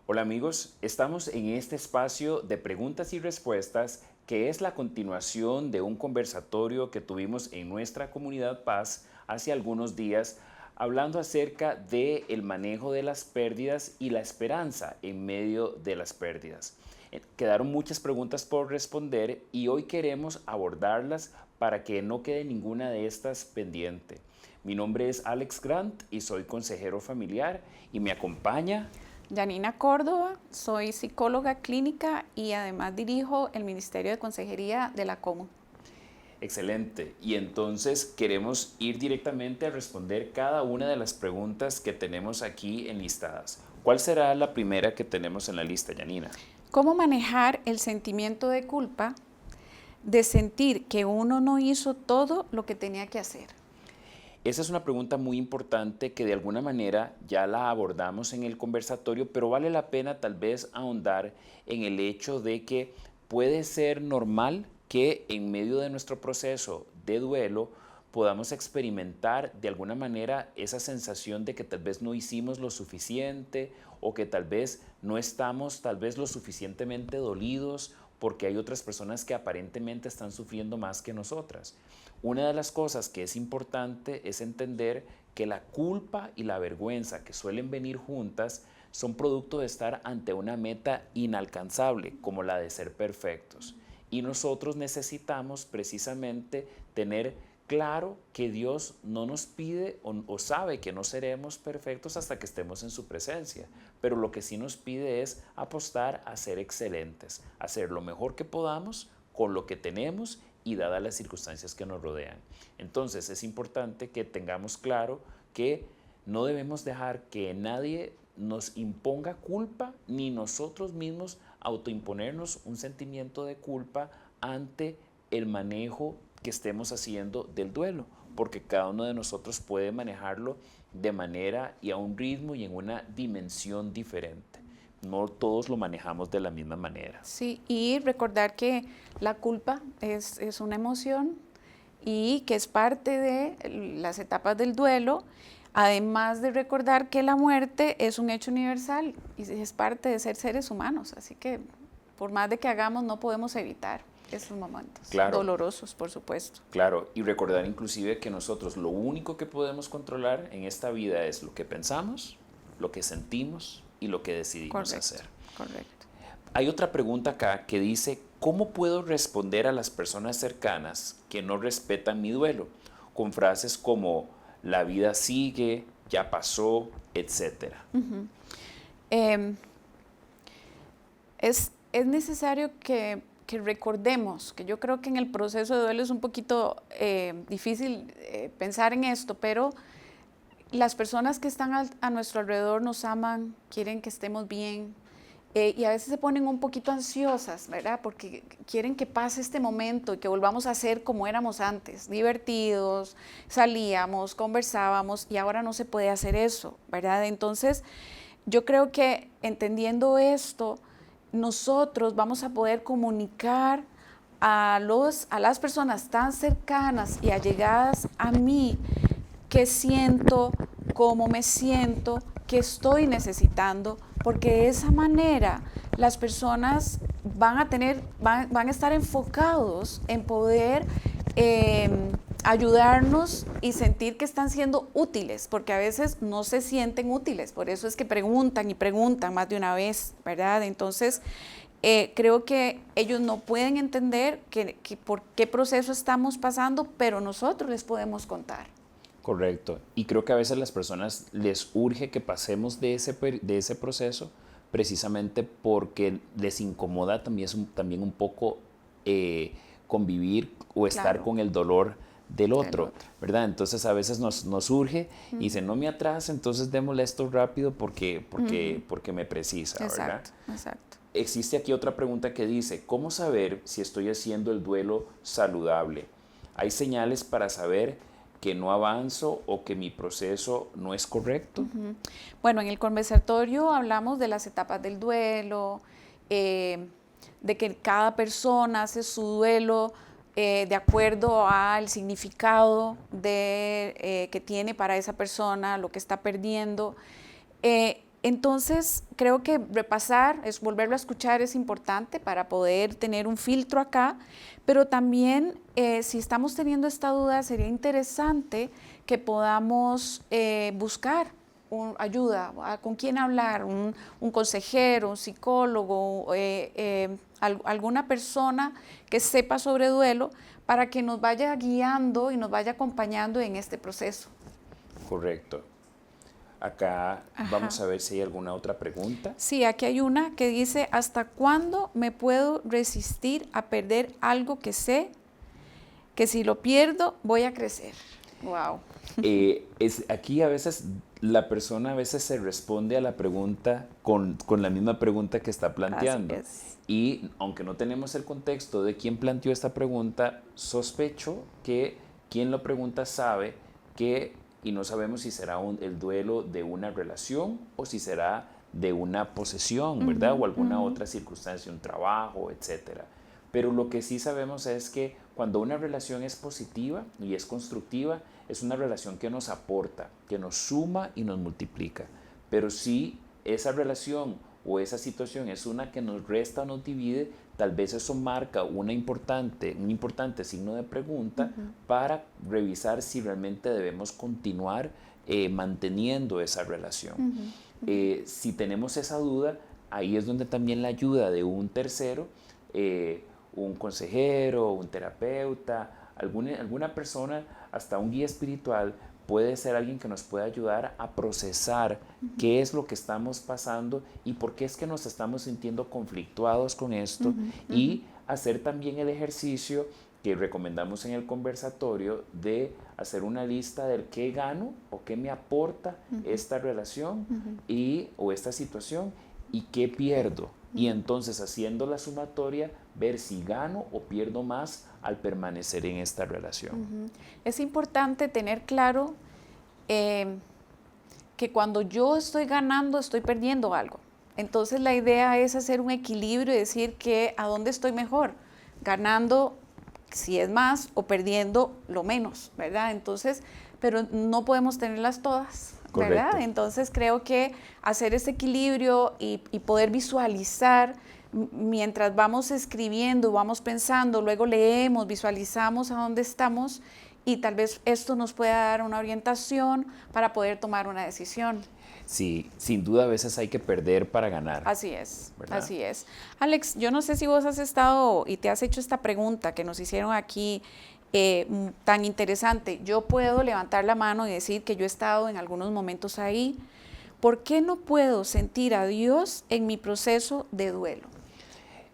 Hola amigos, estamos en este espacio de preguntas y respuestas que es la continuación de un conversatorio que tuvimos en nuestra comunidad Paz hace algunos días hablando acerca del manejo de las pérdidas y la esperanza en medio de las pérdidas. Quedaron muchas preguntas por responder y hoy queremos abordarlas para que no quede ninguna de estas pendiente. Mi nombre es Alex Grant y soy consejero familiar y me acompaña Janina Córdoba, soy psicóloga clínica y además dirijo el Ministerio de Consejería de la Comu. Excelente. Y entonces queremos ir directamente a responder cada una de las preguntas que tenemos aquí enlistadas. ¿Cuál será la primera que tenemos en la lista, Janina? ¿Cómo manejar el sentimiento de culpa de sentir que uno no hizo todo lo que tenía que hacer? Esa es una pregunta muy importante que de alguna manera ya la abordamos en el conversatorio, pero vale la pena tal vez ahondar en el hecho de que puede ser normal que en medio de nuestro proceso de duelo podamos experimentar de alguna manera esa sensación de que tal vez no hicimos lo suficiente o que tal vez no estamos lo suficientemente dolidos porque hay otras personas que aparentemente están sufriendo más que nosotras. Una de las cosas que es importante es entender que la culpa y la vergüenza que suelen venir juntas son producto de estar ante una meta inalcanzable como la de ser perfectos. Y nosotros necesitamos precisamente tener claro que Dios no nos pide o sabe que no seremos perfectos hasta que estemos en su presencia, pero lo que sí nos pide es apostar a ser excelentes, hacer lo mejor que podamos con lo que tenemos y dadas las circunstancias que nos rodean. Entonces es importante que tengamos claro que no debemos dejar que nadie nos imponga culpa ni nosotros mismos autoimponernos un sentimiento de culpa ante el manejo que estemos haciendo del duelo, porque cada uno de nosotros puede manejarlo de manera y a un ritmo y en una dimensión diferente. No todos lo manejamos de la misma manera. Sí, y recordar que la culpa es una emoción y que es parte de las etapas del duelo, además de recordar que la muerte es un hecho universal y es parte de ser seres humanos, así que por más de que hagamos no podemos evitar esos momentos Claro, dolorosos, por supuesto. claro, y recordar inclusive que nosotros lo único que podemos controlar en esta vida es lo que pensamos, lo que sentimos y lo que decidimos Correcto, hacer. correcto. Hay otra pregunta acá que dice, ¿cómo puedo responder a las personas cercanas que no respetan mi duelo? Con frases como, la vida sigue, ya pasó, etcétera. Eh, es necesario que recordemos, que yo creo que en el proceso de duelo es un poquito difícil pensar en esto, pero las personas que están a nuestro alrededor nos aman, quieren que estemos bien, y a veces se ponen un poquito ansiosas, ¿verdad? Porque quieren que pase este momento y que volvamos a ser como éramos antes, divertidos, salíamos, conversábamos y ahora no se puede hacer eso, ¿verdad? Entonces, yo creo que entendiendo esto, nosotros vamos a poder comunicar a las personas tan cercanas y allegadas a mí qué siento, cómo me siento, qué estoy necesitando, porque de esa manera las personas van a estar enfocados en poder ayudarnos y sentir que están siendo útiles, porque a veces no se sienten útiles, por eso es que preguntan y preguntan más de una vez, ¿verdad? Entonces, creo que ellos no pueden entender por qué proceso estamos pasando, pero nosotros les podemos contar. Correcto. Y creo que a veces las personas les urge que pasemos de ese proceso precisamente porque les incomoda también un poco convivir o estar Claro, con el dolor del del otro, otro. ¿verdad? Entonces a veces nos urge y dice, no me atrasa, entonces démosle esto rápido porque me precisa, ¿verdad? Exacto, exacto. Existe aquí otra pregunta que dice, ¿cómo saber si estoy haciendo el duelo saludable? ¿Hay señales para saber que no avanzo o que mi proceso no es correcto? Bueno, en el conversatorio hablamos de las etapas del duelo, de que cada persona hace su duelo de acuerdo al significado que tiene para esa persona, lo que está perdiendo. Entonces, creo que repasar, es volverlo a escuchar es importante para poder tener un filtro acá, pero también si estamos teniendo esta duda, sería interesante que podamos buscar ayuda, con quién hablar, un consejero, un psicólogo, alguna persona que sepa sobre duelo para que nos vaya guiando y nos vaya acompañando en este proceso. Correcto. Acá vamos a ver si hay alguna otra pregunta. Sí, aquí hay una que dice, ¿hasta cuándo me puedo resistir a perder algo que sé que si lo pierdo voy a crecer? Wow. Aquí a veces la persona a veces se responde a la pregunta con la misma pregunta que está planteando. Así es. Y aunque no tenemos el contexto de quién planteó esta pregunta, sospecho que quien lo pregunta sabe que, y no sabemos si será el duelo de una relación o si será de una posesión, ¿verdad? O alguna otra circunstancia, un trabajo, etcétera. Pero lo que sí sabemos es que cuando una relación es positiva y es constructiva, es una relación que nos aporta, que nos suma y nos multiplica. Pero si esa relación o esa situación es una que nos resta o nos divide, tal vez eso marca un importante signo de pregunta para revisar si realmente debemos continuar manteniendo esa relación. Si tenemos esa duda, ahí es donde también la ayuda de un tercero, un consejero, un terapeuta, alguna persona, hasta un guía espiritual, puede ser alguien que nos pueda ayudar a procesar qué es lo que estamos pasando y por qué es que nos estamos sintiendo conflictuados con esto y hacer también el ejercicio que recomendamos en el conversatorio de hacer una lista del qué gano o qué me aporta esta relación o esta situación y qué pierdo. Y entonces haciendo la sumatoria, ver si gano o pierdo más al permanecer en esta relación. Es importante tener claro que cuando yo estoy ganando, estoy perdiendo algo. Entonces la idea es hacer un equilibrio y decir que a dónde estoy mejor, ganando si es más o perdiendo lo menos, ¿verdad? Entonces, pero no podemos tenerlas todas, ¿verdad? Correcto. Entonces creo que hacer ese equilibrio y poder visualizar mientras vamos escribiendo, vamos pensando, luego leemos, visualizamos a dónde estamos y tal vez esto nos pueda dar una orientación para poder tomar una decisión. Sí, sin duda a veces hay que perder para ganar. Así es, ¿verdad? así es. Alex, yo no sé si vos has estado y te has hecho esta pregunta que nos hicieron aquí tan interesante. Yo puedo levantar la mano y decir que yo he estado en algunos momentos ahí. ¿Por qué no puedo sentir a Dios en mi proceso de duelo?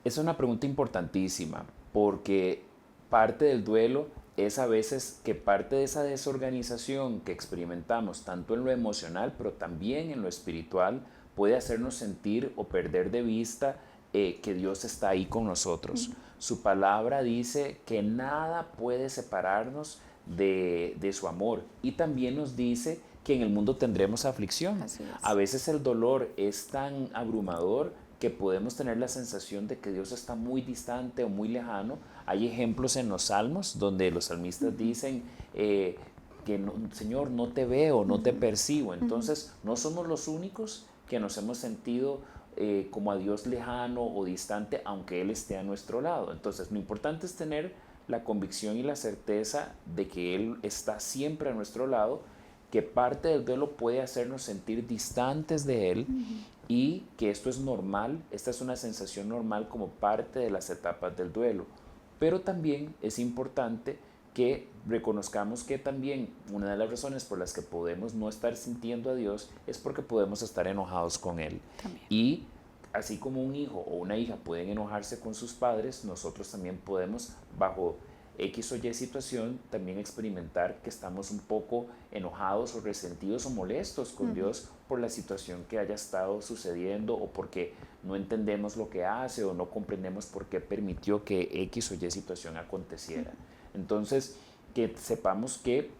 Es una pregunta importantísima porque parte del duelo es a veces que parte de esa desorganización que experimentamos tanto en lo emocional pero también en lo espiritual puede hacernos sentir o perder de vista que Dios está ahí con nosotros. Su palabra dice que nada puede separarnos de su amor y también nos dice que en el mundo tendremos aflicción. Así es. A veces el dolor es tan abrumador que podemos tener la sensación de que Dios está muy distante o muy lejano. Hay ejemplos en los salmos donde los salmistas dicen que no, Señor, no te veo, no te percibo. Entonces no somos los únicos que nos hemos sentido como a Dios lejano o distante, aunque Él esté a nuestro lado. Entonces lo importante es tener la convicción y la certeza de que Él está siempre a nuestro lado, que parte del duelo puede hacernos sentir distantes de Él y que esto es normal, esta es una sensación normal como parte de las etapas del duelo. Pero también es importante que reconozcamos que también una de las razones por las que podemos no estar sintiendo a Dios es porque podemos estar enojados con Él. También. Y así como un hijo o una hija pueden enojarse con sus padres, nosotros también podemos, bajo X o Y situación, también experimentar que estamos un poco enojados o resentidos o molestos con Dios por la situación que haya estado sucediendo o porque no entendemos lo que hace o no comprendemos por qué permitió que X o Y situación aconteciera. Entonces, que sepamos que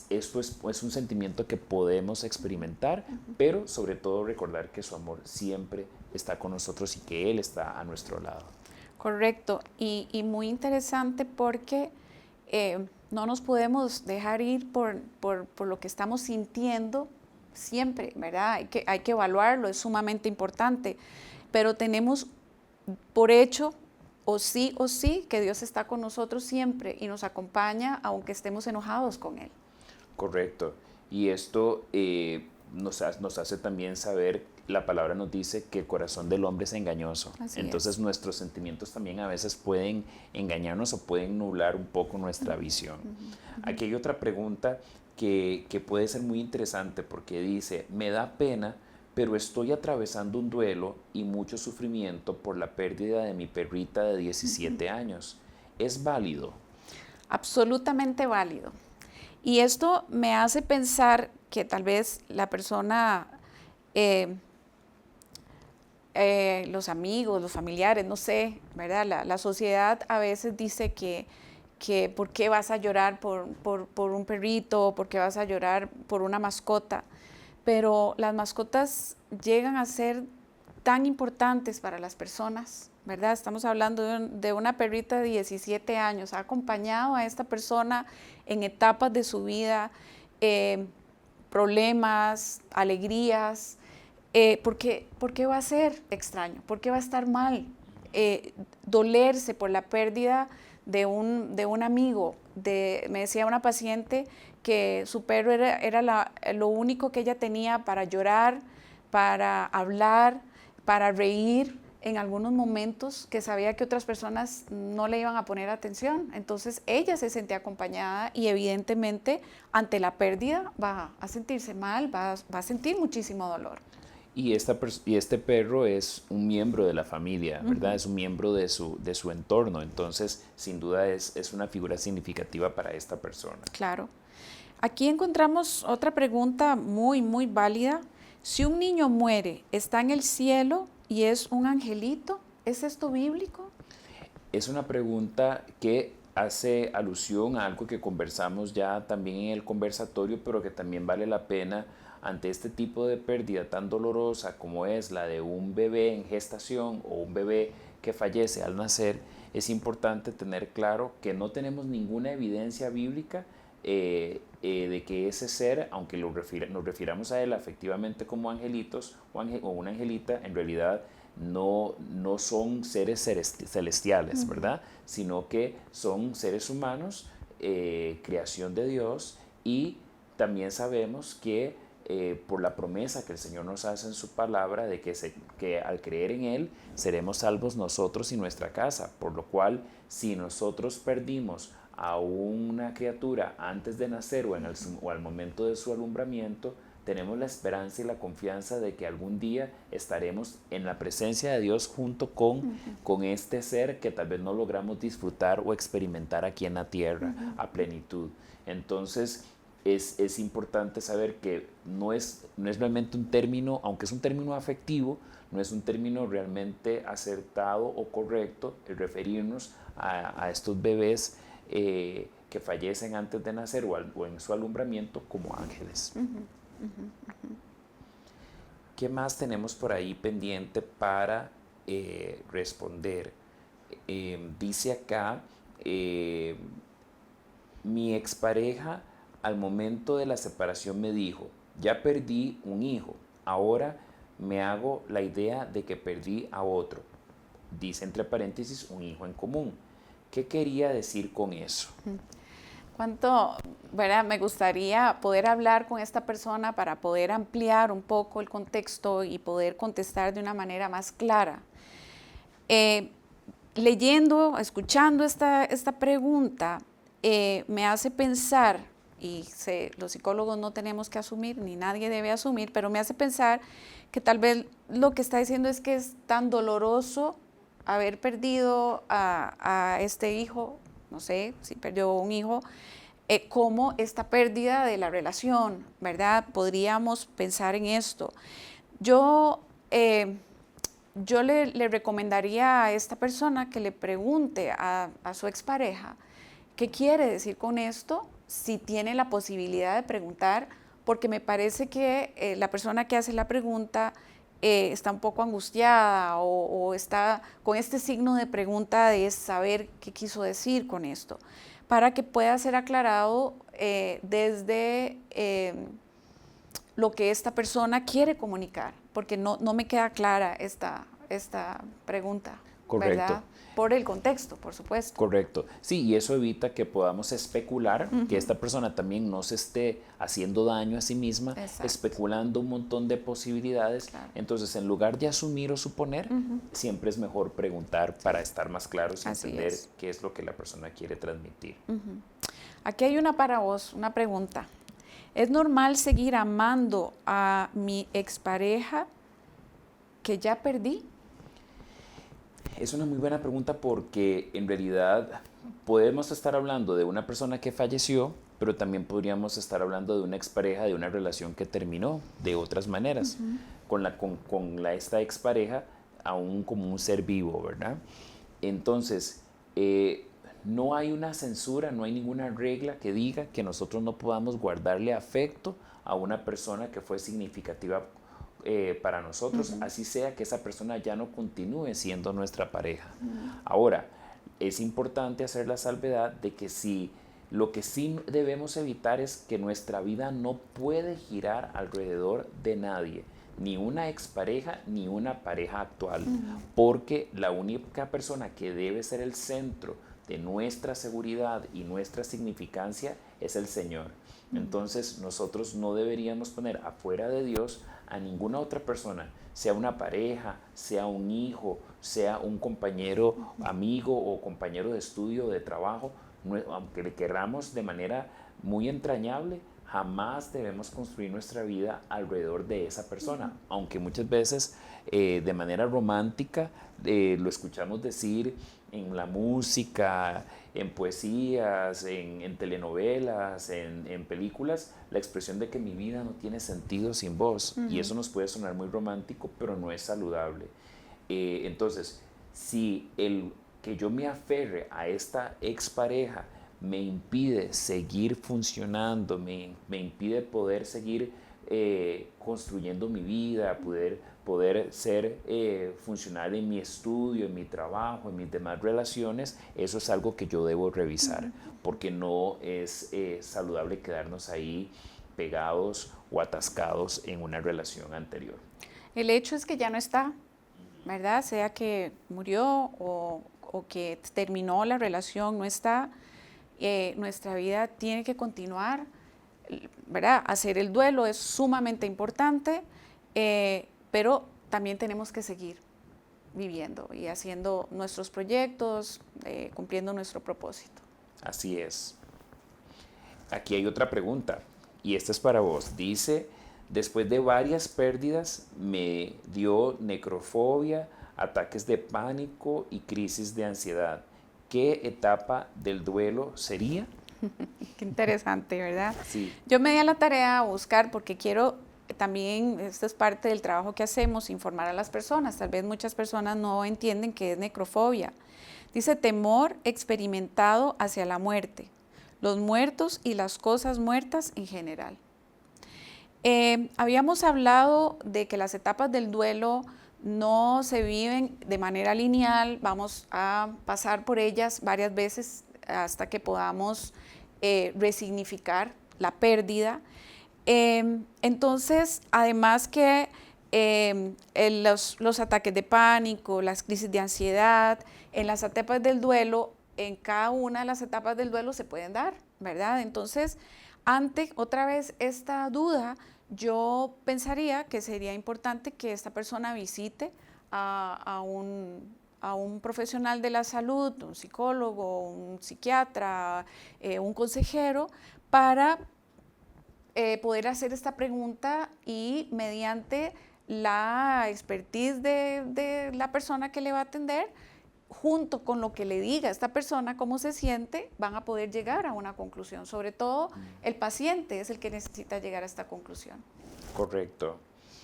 esto es un sentimiento que podemos experimentar, pero sobre todo recordar que su amor siempre está con nosotros y que Él está a nuestro lado. Correcto, y muy interesante porque no nos podemos dejar ir por lo que estamos sintiendo, siempre, ¿verdad? Hay que evaluarlo, es sumamente importante, pero tenemos por hecho, o sí, que Dios está con nosotros siempre y nos acompaña aunque estemos enojados con Él. Correcto. Y esto nos hace también saber, la palabra nos dice que el corazón del hombre es engañoso. Así Entonces es. nuestros sentimientos también a veces pueden engañarnos o pueden nublar un poco nuestra visión. Aquí hay otra pregunta que puede ser muy interesante porque dice, me da pena, pero estoy atravesando un duelo y mucho sufrimiento por la pérdida de mi perrita de 17 años. ¿Es válido? Absolutamente válido. Y esto me hace pensar que tal vez la persona, eh, los amigos, los familiares, no sé, ¿verdad? La sociedad a veces dice que ¿por qué vas a llorar por un perrito? ¿Por qué vas a llorar por una mascota? Pero las mascotas llegan a ser tan importantes para las personas, ¿verdad? Estamos hablando de una perrita de 17 años, ha acompañado a esta persona en etapas de su vida, problemas, alegrías. ¿Por qué va a ser extraño? ¿Por qué va a estar mal? Dolerse por la pérdida de un amigo. Me decía una paciente que su perro era lo único que ella tenía para llorar, para hablar, para reír en algunos momentos que sabía que otras personas no le iban a poner atención. Entonces ella se sentía acompañada y evidentemente ante la pérdida va a sentirse mal, va a sentir muchísimo dolor. Y este perro es un miembro de la familia, ¿verdad? Es un miembro de su entorno, entonces sin duda es una figura significativa para esta persona. Claro. Aquí encontramos otra pregunta muy válida. Si un niño muere, ¿está en el cielo y es un angelito? ¿Es esto bíblico? Es una pregunta que hace alusión a algo que conversamos ya también en el conversatorio, pero que también vale la pena ante este tipo de pérdida tan dolorosa como es la de un bebé en gestación o un bebé que fallece al nacer. Es importante tener claro que no tenemos ninguna evidencia bíblica de que ese ser, aunque nos refiramos a él efectivamente como angelitos o una angelita, en realidad no son seres celestiales, ¿verdad? Sino que son seres humanos, creación de Dios, y también sabemos que por la promesa que el Señor nos hace en su palabra de que al creer en Él seremos salvos nosotros y nuestra casa, por lo cual si nosotros perdimos a una criatura antes de nacer o al momento de su alumbramiento, tenemos la esperanza y la confianza de que algún día estaremos en la presencia de Dios junto con este ser que tal vez no logramos disfrutar o experimentar aquí en la tierra a plenitud. Entonces es importante saber que no es realmente un término, aunque es un término afectivo, no es un término realmente acertado o correcto el referirnos a estos bebés que fallecen antes de nacer o en su alumbramiento como ángeles. ¿Qué más tenemos por ahí pendiente para responder? Dice acá, mi expareja al momento de la separación me dijo, ya perdí un hijo, ahora me hago la idea de que perdí a otro. Dice entre paréntesis, un hijo en común. ¿Qué quería decir con eso? ¿Verdad? Me gustaría poder hablar con esta persona para poder ampliar un poco el contexto y poder contestar de una manera más clara. Leyendo, escuchando esta pregunta, me hace pensar, y los psicólogos no tenemos que asumir, ni nadie debe asumir, pero me hace pensar que tal vez lo que está diciendo es que es tan doloroso haber perdido a este hijo, no sé si perdió un hijo, como esta pérdida de la relación, ¿verdad? Podríamos pensar en esto. Yo le recomendaría a esta persona que le pregunte a su expareja qué quiere decir con esto, si tiene la posibilidad de preguntar, porque me parece que la persona que hace la pregunta está un poco angustiada o está con este signo de pregunta de saber qué quiso decir con esto, para que pueda ser aclarado desde lo que esta persona quiere comunicar, porque no me queda clara esta pregunta, Correcto. ¿verdad? Por el contexto, por supuesto. Correcto. Sí, y eso evita que podamos especular, que esta persona también no se esté haciendo daño a sí misma, Exacto. especulando un montón de posibilidades. Claro. Entonces, en lugar de asumir o suponer, siempre es mejor preguntar para estar más claros y Así entender es. qué es lo que la persona quiere transmitir. Aquí hay una para vos, una pregunta. ¿Es normal seguir amando a mi expareja que ya perdí? Es una muy buena pregunta porque en realidad podemos estar hablando de una persona que falleció, pero también podríamos estar hablando de una expareja, de una relación que terminó de otras maneras, con esta expareja aún como un ser vivo, ¿verdad? Entonces, no hay una censura, no hay ninguna regla que diga que nosotros no podamos guardarle afecto a una persona que fue significativa para nosotros, así sea que esa persona ya no continúe siendo nuestra pareja. Ahora, es importante hacer la salvedad de que lo que sí debemos evitar es que nuestra vida no puede girar alrededor de nadie, ni una expareja ni una pareja actual, porque la única persona que debe ser el centro de nuestra seguridad y nuestra significancia es el Señor. Entonces nosotros no deberíamos poner afuera de Dios a ninguna otra persona, sea una pareja, sea un hijo, sea un compañero, amigo o compañero de estudio, de trabajo, aunque le queramos de manera muy entrañable, jamás debemos construir nuestra vida alrededor de esa persona, aunque muchas veces de manera romántica lo escuchamos decir en la música, en poesías, en telenovelas, en películas, la expresión de que mi vida no tiene sentido sin vos. Y eso nos puede sonar muy romántico, pero no es saludable. Entonces, si el que yo me aferre a esta expareja me impide seguir funcionando, me impide poder seguir construyendo mi vida, poder ser funcional en mi estudio, en mi trabajo, en mis demás relaciones, eso es algo que yo debo revisar, porque no es saludable quedarnos ahí pegados o atascados en una relación anterior. El hecho es que ya no está, ¿verdad? Sea que murió o que terminó la relación, no está. Nuestra vida tiene que continuar, ¿verdad? Hacer el duelo es sumamente importante, pero también tenemos que seguir viviendo y haciendo nuestros proyectos, cumpliendo nuestro propósito. Así es. Aquí hay otra pregunta, y esta es para vos. Dice, después de varias pérdidas me dio necrofobia, ataques de pánico y crisis de ansiedad. ¿Qué etapa del duelo sería? Qué interesante, ¿verdad? Sí. Yo me di a la tarea a buscar porque quiero también, esto es parte del trabajo que hacemos, informar a las personas. Tal vez muchas personas no entienden qué es necrofobia. Dice temor experimentado hacia la muerte, los muertos y las cosas muertas en general. Habíamos hablado de que las etapas del duelo no se viven de manera lineal, vamos a pasar por ellas varias veces hasta que podamos resignificar la pérdida. Entonces, además que los ataques de pánico, las crisis de ansiedad, en las etapas del duelo, en cada una de las etapas del duelo se pueden dar, ¿verdad? Entonces, ante otra vez esta duda, yo pensaría que sería importante que esta persona visite a un profesional de la salud, un psicólogo, un psiquiatra, un consejero, para poder hacer esta pregunta y mediante la expertise de la persona que le va a atender, junto con lo que le diga esta persona, cómo se siente, van a poder llegar a una conclusión. Sobre todo, el paciente es el que necesita llegar a esta conclusión. Correcto.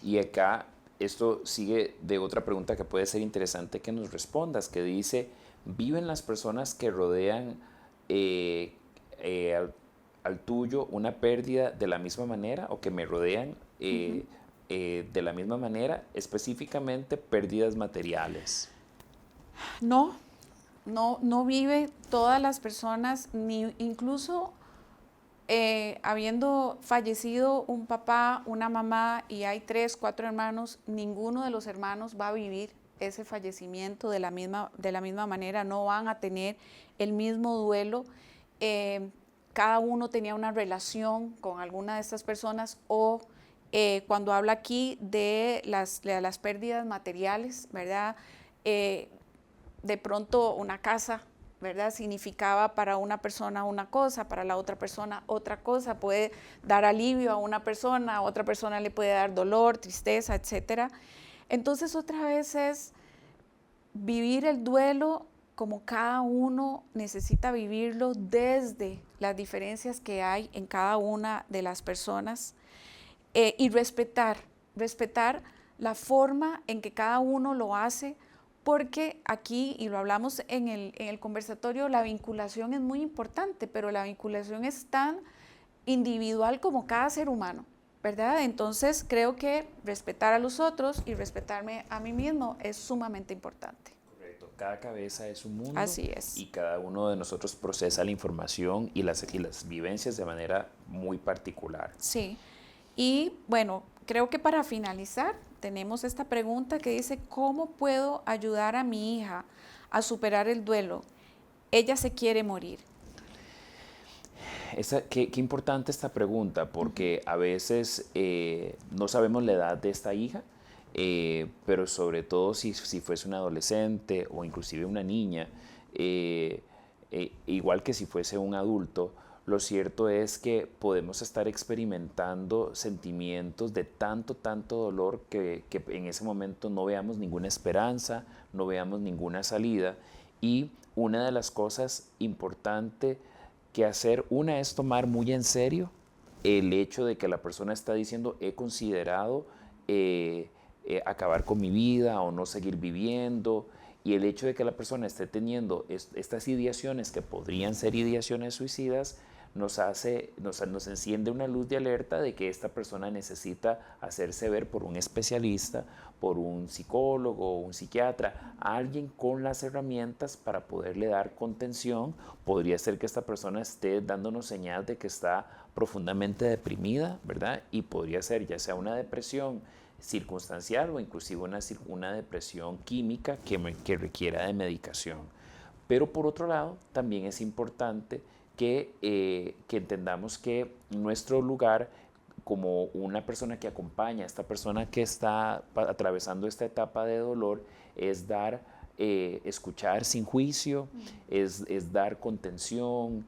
Y acá esto sigue de otra pregunta que puede ser interesante que nos respondas, que dice, ¿viven las personas que rodean al tuyo una pérdida de la misma manera o que me rodean de la misma manera, específicamente pérdidas materiales? No vive todas las personas, ni incluso habiendo fallecido un papá, una mamá y hay 3, 4 hermanos, ninguno de los hermanos va a vivir ese fallecimiento de la misma manera, no van a tener el mismo duelo. Cada uno tenía una relación con alguna de estas personas o cuando habla aquí de las pérdidas materiales, ¿verdad? De pronto una casa, ¿verdad? Significaba para una persona una cosa, para la otra persona otra cosa, puede dar alivio a una persona, a otra persona le puede dar dolor, tristeza, etcétera. Entonces otra vez es vivir el duelo como cada uno necesita vivirlo desde las diferencias que hay en cada una de las personas y respetar la forma en que cada uno lo hace, porque aquí, y lo hablamos en el conversatorio, la vinculación es muy importante, pero la vinculación es tan individual como cada ser humano, ¿verdad? Entonces creo que respetar a los otros y respetarme a mí mismo es sumamente importante. Correcto. Cada cabeza es un mundo. Así es. Y cada uno de nosotros procesa la información y las vivencias de manera muy particular. Sí. Y bueno, creo que para finalizar tenemos esta pregunta que dice, ¿cómo puedo ayudar a mi hija a superar el duelo? Ella se quiere morir. Qué importante esta pregunta, porque a veces no sabemos la edad de esta hija, pero sobre todo si fuese una adolescente o inclusive una niña, igual que si fuese un adulto, lo cierto es que podemos estar experimentando sentimientos de tanto dolor que en ese momento no veamos ninguna esperanza, no veamos ninguna salida. Y una de las cosas importantes que hacer, una es tomar muy en serio el hecho de que la persona está diciendo he considerado acabar con mi vida o no seguir viviendo, y el hecho de que la persona esté teniendo estas ideaciones que podrían ser ideaciones suicidas nos enciende una luz de alerta de que esta persona necesita hacerse ver por un especialista, por un psicólogo, un psiquiatra, alguien con las herramientas para poderle dar contención. Podría ser que esta persona esté dándonos señal de que está profundamente deprimida, ¿verdad? Y podría ser ya sea una depresión circunstancial o inclusive una depresión química que requiera de medicación. Pero por otro lado, también es importante que entendamos que nuestro lugar como una persona que acompaña a esta persona que está atravesando esta etapa de dolor es escuchar sin juicio, es dar contención,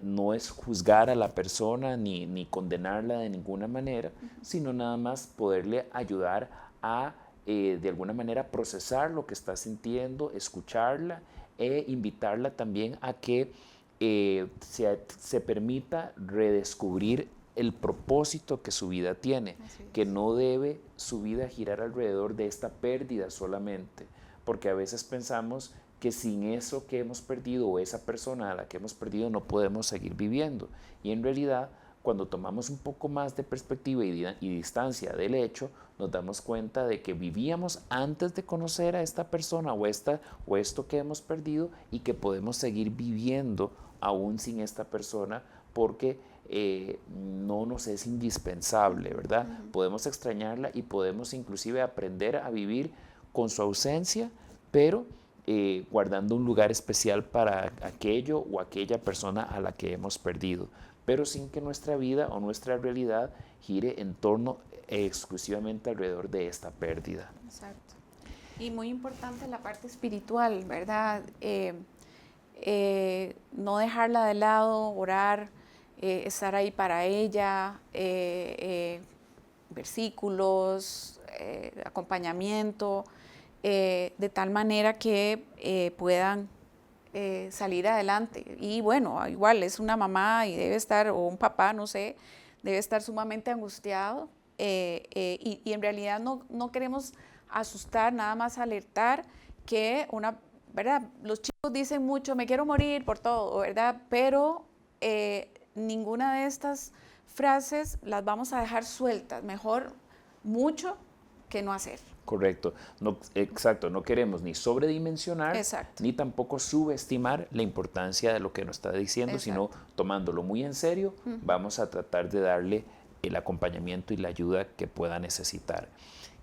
no es juzgar a la persona ni condenarla de ninguna manera, sino nada más poderle ayudar a de alguna manera procesar lo que está sintiendo, escucharla e invitarla también a que se permita redescubrir el propósito que su vida tiene, que no debe su vida girar alrededor de esta pérdida solamente, porque a veces pensamos que sin eso que hemos perdido o esa persona a la que hemos perdido no podemos seguir viviendo, y en realidad cuando tomamos un poco más de perspectiva y distancia del hecho, nos damos cuenta de que vivíamos antes de conocer a esta persona o esto que hemos perdido, y que podemos seguir viviendo aún sin esta persona porque no nos es indispensable, ¿verdad? Podemos extrañarla y podemos inclusive aprender a vivir con su ausencia, pero guardando un lugar especial para aquello o aquella persona a la que hemos perdido, pero sin que nuestra vida o nuestra realidad gire en torno exclusivamente alrededor de esta pérdida. Exacto. Y muy importante la parte espiritual, ¿verdad? No dejarla de lado, orar, estar ahí para ella, versículos, acompañamiento, de tal manera que puedan salir adelante. Y bueno, igual es una mamá y debe estar, o un papá, no sé, debe estar sumamente angustiado y en realidad no queremos asustar, nada más alertar que ¿verdad? Los chicos dicen mucho, me quiero morir por todo, ¿verdad? Pero ninguna de estas frases las vamos a dejar sueltas, mejor mucho que no hacer. Correcto. No, exacto, no queremos ni sobredimensionar, Exacto. ni tampoco subestimar la importancia de lo que nos está diciendo, Exacto. sino tomándolo muy en serio, vamos a tratar de darle el acompañamiento y la ayuda que pueda necesitar.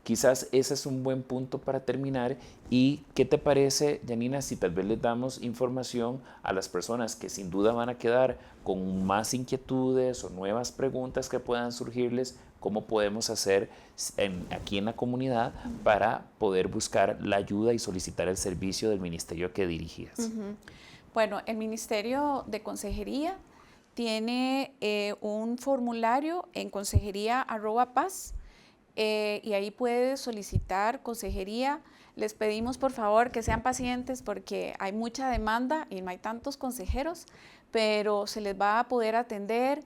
Quizás ese es un buen punto para terminar. ¿Y qué te parece, Janina, si tal vez les damos información a las personas que sin duda van a quedar con más inquietudes o nuevas preguntas que puedan surgirles? ¿Cómo podemos hacer aquí en la comunidad para poder buscar la ayuda y solicitar el servicio del ministerio que dirigías? Bueno, el Ministerio de Consejería tiene un formulario en consejería@paz. Y ahí puede solicitar consejería. Les pedimos por favor que sean pacientes porque hay mucha demanda y no hay tantos consejeros, pero se les va a poder atender.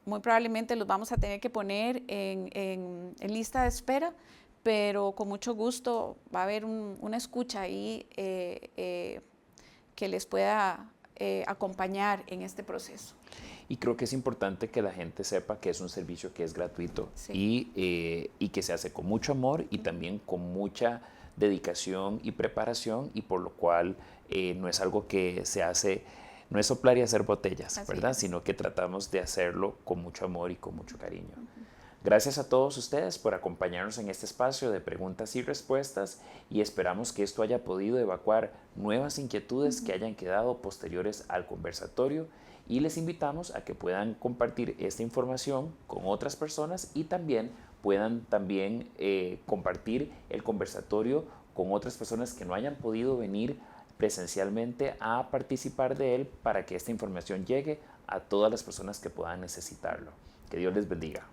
Muy probablemente los vamos a tener que poner en lista de espera, pero con mucho gusto va a haber una escucha ahí que les pueda acompañar en este proceso. Y creo que es importante que la gente sepa que es un servicio que es gratuito, Sí. y que se hace con mucho amor y también con mucha dedicación y preparación, y por lo cual no es algo que se hace, no es soplar y hacer botellas, Así ¿verdad? es. Sino que tratamos de hacerlo con mucho amor y con mucho cariño. Gracias a todos ustedes por acompañarnos en este espacio de preguntas y respuestas, y esperamos que esto haya podido evacuar nuevas inquietudes que hayan quedado posteriores al conversatorio, y les invitamos a que puedan compartir esta información con otras personas y también puedan compartir el conversatorio con otras personas que no hayan podido venir presencialmente a participar de él, para que esta información llegue a todas las personas que puedan necesitarlo. Que Dios les bendiga.